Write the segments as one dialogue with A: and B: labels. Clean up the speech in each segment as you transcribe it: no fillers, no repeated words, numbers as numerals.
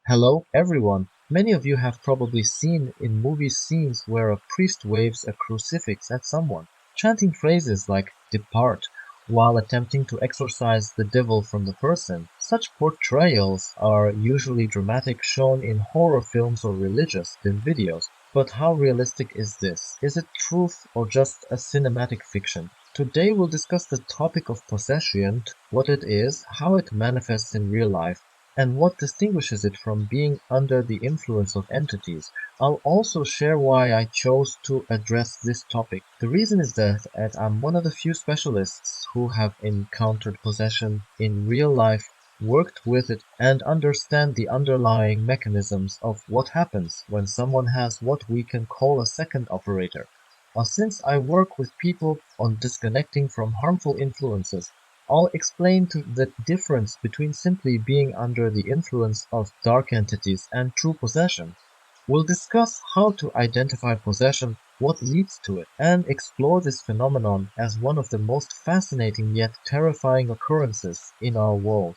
A: Hello, everyone. Many of you have probably seen in movie scenes where a priest waves a crucifix at someone, chanting phrases like "depart" while attempting to exorcise the devil from the person. Such portrayals are usually dramatic, shown in horror films or religious themed videos. But how realistic is this? Is it truth or just a cinematic fiction? Today we'll discuss the topic of possession, what it is, how it manifests in real life, and what distinguishes it from being under the influence of entities. I'll also share why I chose to address this topic. The reason is that I'm one of the few specialists who have encountered possession in real life, worked with it, and understand the underlying mechanisms of what happens when someone has what we can call a second operator. Since I work with people on disconnecting from harmful influences, I'll explain the difference between simply being under the influence of dark entities and true possession. We'll discuss how to identify possession, what leads to it, and explore this phenomenon as one of the most fascinating yet terrifying occurrences in our world.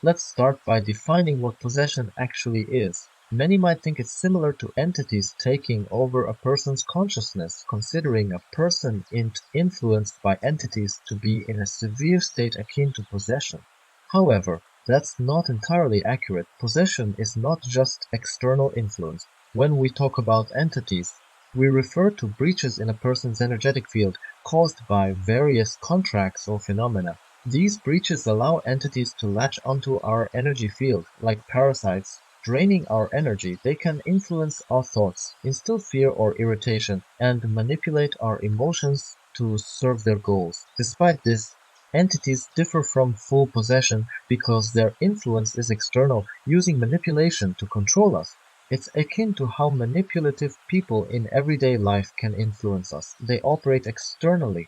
A: Let's start by defining what possession actually is. Many might think it's similar to entities taking over a person's consciousness, considering a person influenced by entities to be in a severe state akin to possession. However, that's not entirely accurate. Possession is not just external influence. When we talk about entities, we refer to breaches in a person's energetic field caused by various contracts or phenomena. These breaches allow entities to latch onto our energy field, like parasites, draining our energy. They can influence our thoughts, instill fear or irritation, and manipulate our emotions to serve their goals. Despite this, entities differ from full possession because their influence is external, using manipulation to control us. It's akin to how manipulative people in everyday life can influence us. They operate externally.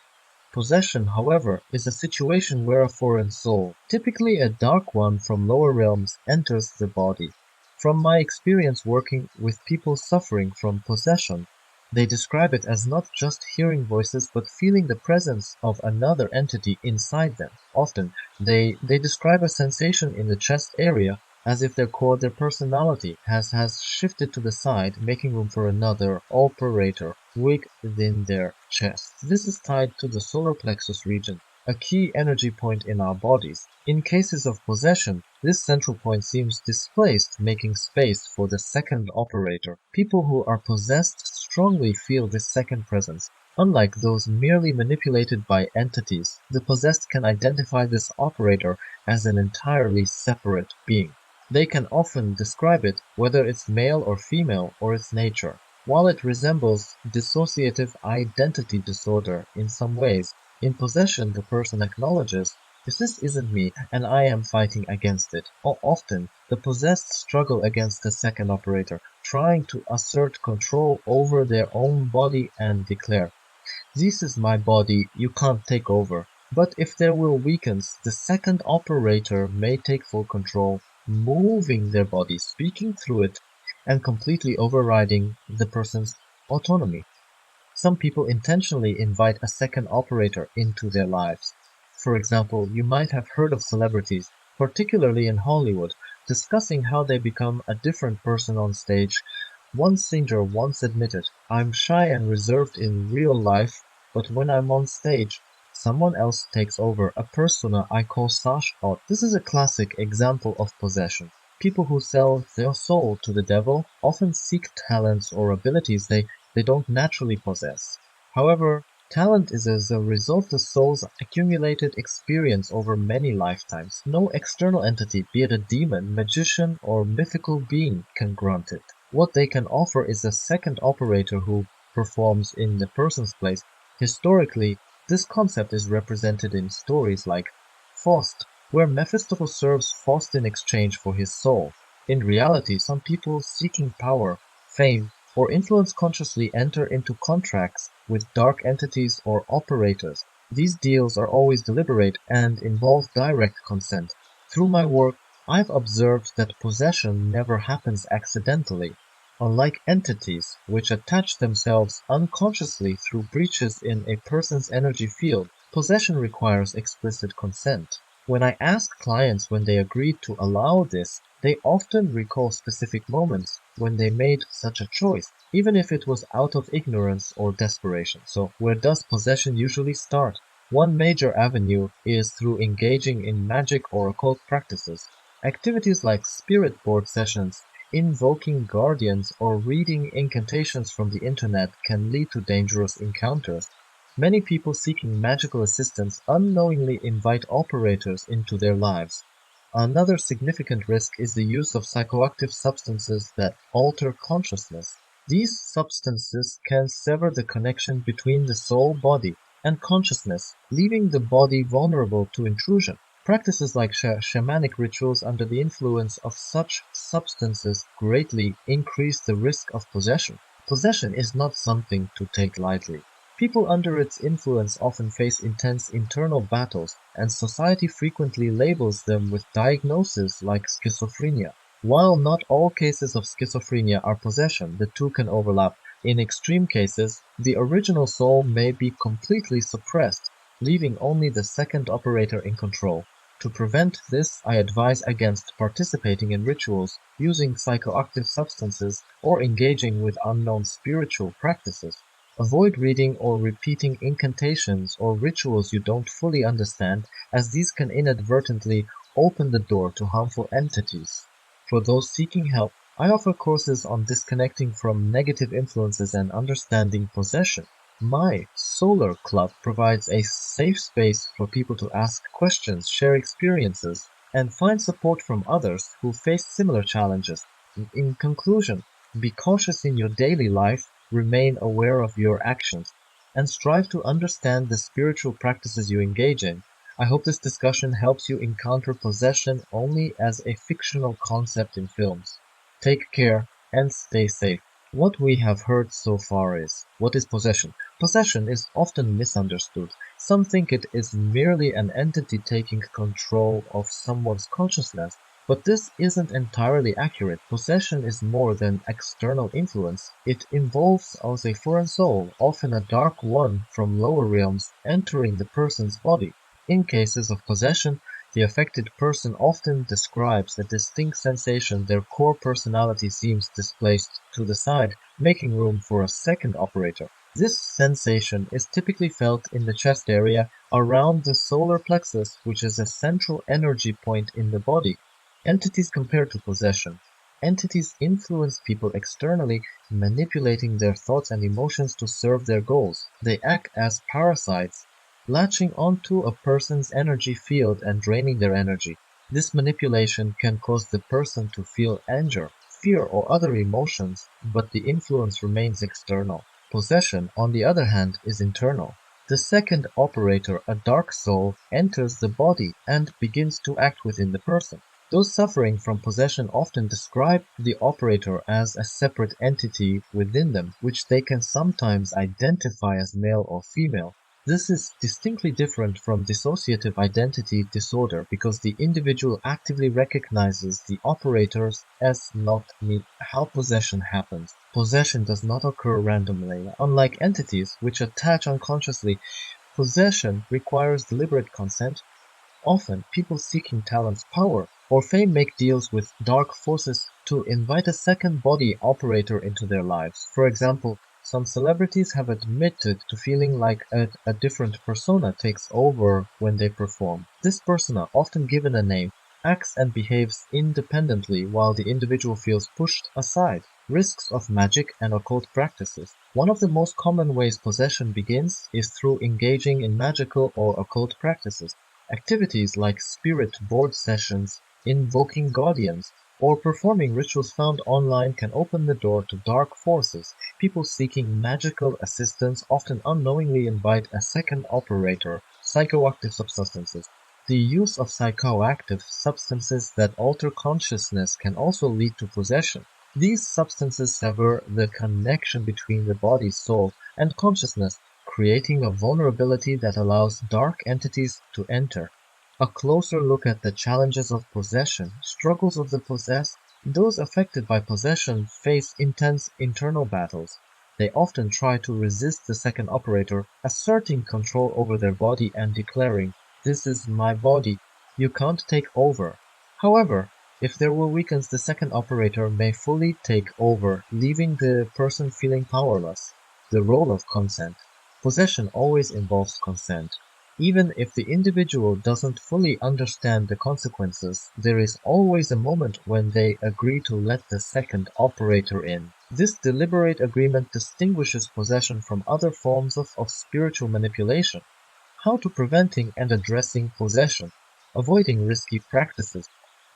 A: Possession, however, is a situation where a foreign soul, typically a dark one from lower realms, enters the body. From my experience working with people suffering from possession, they describe it as not just hearing voices but feeling the presence of another entity inside them. Often, they describe a sensation in the chest area as if their personality has shifted to the side, making room for another operator within their chest. This is tied to the solar plexus region, a key energy point in our bodies. In cases of possession, this central point seems displaced, making space for the second operator. People who are possessed strongly feel this second presence. Unlike those merely manipulated by entities, the possessed can identify this operator as an entirely separate being. They can often describe it, whether it's male or female, or its nature. While it resembles dissociative identity disorder in some ways, in possession the person acknowledges, "This isn't me, and I am fighting against it." Often, the possessed struggle against the second operator, trying to assert control over their own body and declare, "This is my body, you can't take over." But if their will weakens, the second operator may take full control, moving their body, speaking through it, and completely overriding the person's autonomy. Some people intentionally invite a second operator into their lives. For example, you might have heard of celebrities, particularly in Hollywood, discussing how they become a different person on stage. One singer once admitted, "I'm shy and reserved in real life, but when I'm on stage, someone else takes over, a persona I call Sash out." This is a classic example of possession. People who sell their soul to the devil often seek talents or abilities they don't naturally possess. However, talent is as a result of the soul's accumulated experience over many lifetimes. No external entity, be it a demon, magician, or mythical being, can grant it. What they can offer is a second operator who performs in the person's place. Historically, this concept is represented in stories like Faust, where Mephistopheles serves Faust in exchange for his soul. In reality, some people seeking power, fame, or influence consciously enter into contracts with dark entities or operators. These deals are always deliberate and involve direct consent. Through my work, I've observed that possession never happens accidentally. Unlike entities, which attach themselves unconsciously through breaches in a person's energy field, possession requires explicit consent. When I ask clients when they agreed to allow this, they often recall specific moments when they made such a choice, even if it was out of ignorance or desperation. So, where does possession usually start? One major avenue is through engaging in magic or occult practices. Activities like spirit board sessions, invoking guardians, or reading incantations from the internet can lead to dangerous encounters. Many people seeking magical assistance unknowingly invite operators into their lives. Another significant risk is the use of psychoactive substances that alter consciousness. These substances can sever the connection between the soul body and consciousness, leaving the body vulnerable to intrusion. Practices like shamanic rituals under the influence of such substances greatly increase the risk of possession. Possession is not something to take lightly. People under its influence often face intense internal battles, and society frequently labels them with diagnoses like schizophrenia. While not all cases of schizophrenia are possession, the two can overlap. In extreme cases, the original soul may be completely suppressed, leaving only the second operator in control. To prevent this, I advise against participating in rituals, using psychoactive substances, or engaging with unknown spiritual practices. Avoid reading or repeating incantations or rituals you don't fully understand, as these can inadvertently open the door to harmful entities. For those seeking help, I offer courses on disconnecting from negative influences and understanding possession. My Solar Club provides a safe space for people to ask questions, share experiences, and find support from others who face similar challenges. In conclusion, be cautious in your daily life, remain aware of your actions, and strive to understand the spiritual practices you engage in. I hope this discussion helps you encounter possession only as a fictional concept in films. Take care and stay safe. What we have heard so far is, what is possession? Possession is often misunderstood. Some think it is merely an entity taking control of someone's consciousness, but this isn't entirely accurate. Possession is more than external influence. It involves a foreign soul, often a dark one from lower realms, entering the person's body. In cases of possession, the affected person often describes a distinct sensation. Their core personality seems displaced to the side, making room for a second operator. This sensation is typically felt in the chest area around the solar plexus, which is a central energy point in the body. Entities compared to possession. Entities influence people externally, manipulating their thoughts and emotions to serve their goals. They act as parasites, latching onto a person's energy field and draining their energy. This manipulation can cause the person to feel anger, fear, or other emotions, but the influence remains external. Possession, on the other hand, is internal. The second operator, a dark soul, enters the body and begins to act within the person. Those suffering from possession often describe the operator as a separate entity within them, which they can sometimes identify as male or female. This is distinctly different from dissociative identity disorder because the individual actively recognizes the operators as not me. How possession happens. Possession does not occur randomly. Unlike entities, which attach unconsciously, possession requires deliberate consent. Often, people seeking talents, power, or fame make deals with dark forces to invite a second body operator into their lives. For example, some celebrities have admitted to feeling like a different persona takes over when they perform. This persona, often given a name, acts and behaves independently while the individual feels pushed aside. Risks of magic and occult practices. One of the most common ways possession begins is through engaging in magical or occult practices. Activities like spirit board sessions, invoking guardians, or performing rituals found online can open the door to dark forces. People seeking magical assistance often unknowingly invite a second operator. Psychoactive substances. The use of psychoactive substances that alter consciousness can also lead to possession. These substances sever the connection between the body, soul, and consciousness, creating a vulnerability that allows dark entities to enter. A closer look at the challenges of possession, struggles of the possessed. Those affected by possession face intense internal battles. They often try to resist the second operator, asserting control over their body and declaring, "This is my body. You can't take over. However, if their will weakens, the second operator may fully take over, leaving the person feeling powerless. The role of consent. Possession always involves consent. Even if the individual doesn't fully understand the consequences, there is always a moment when they agree to let the second operator in. This deliberate agreement distinguishes possession from other forms of spiritual manipulation. How to preventing and addressing possession. Avoiding risky practices.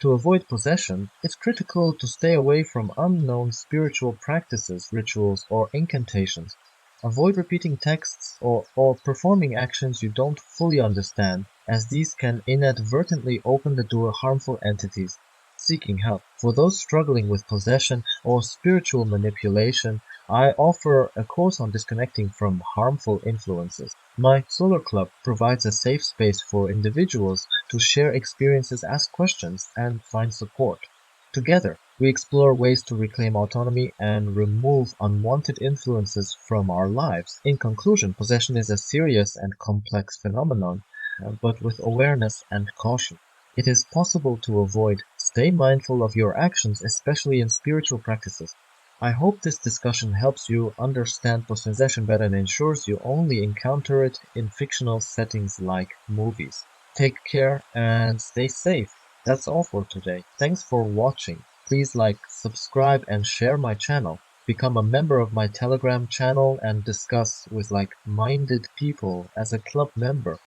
A: To avoid possession, it's critical to stay away from unknown spiritual practices, rituals, or incantations. Avoid repeating texts or performing actions you don't fully understand, as these can inadvertently open the door to harmful entities. Seeking help. For those struggling with possession or spiritual manipulation, I offer a course on disconnecting from harmful influences. My Solar Club provides a safe space for individuals to share experiences, ask questions, and find support. Together, we explore ways to reclaim autonomy and remove unwanted influences from our lives. In conclusion, possession is a serious and complex phenomenon, but with awareness and caution. It is possible to avoid. Stay mindful of your actions, especially in spiritual practices. I hope this discussion helps you understand possession better and ensures you only encounter it in fictional settings like movies. Take care and stay safe. That's all for today. Thanks for watching. Please like, subscribe, and share my channel. Become a member of my Telegram channel and discuss with like-minded people as a club member.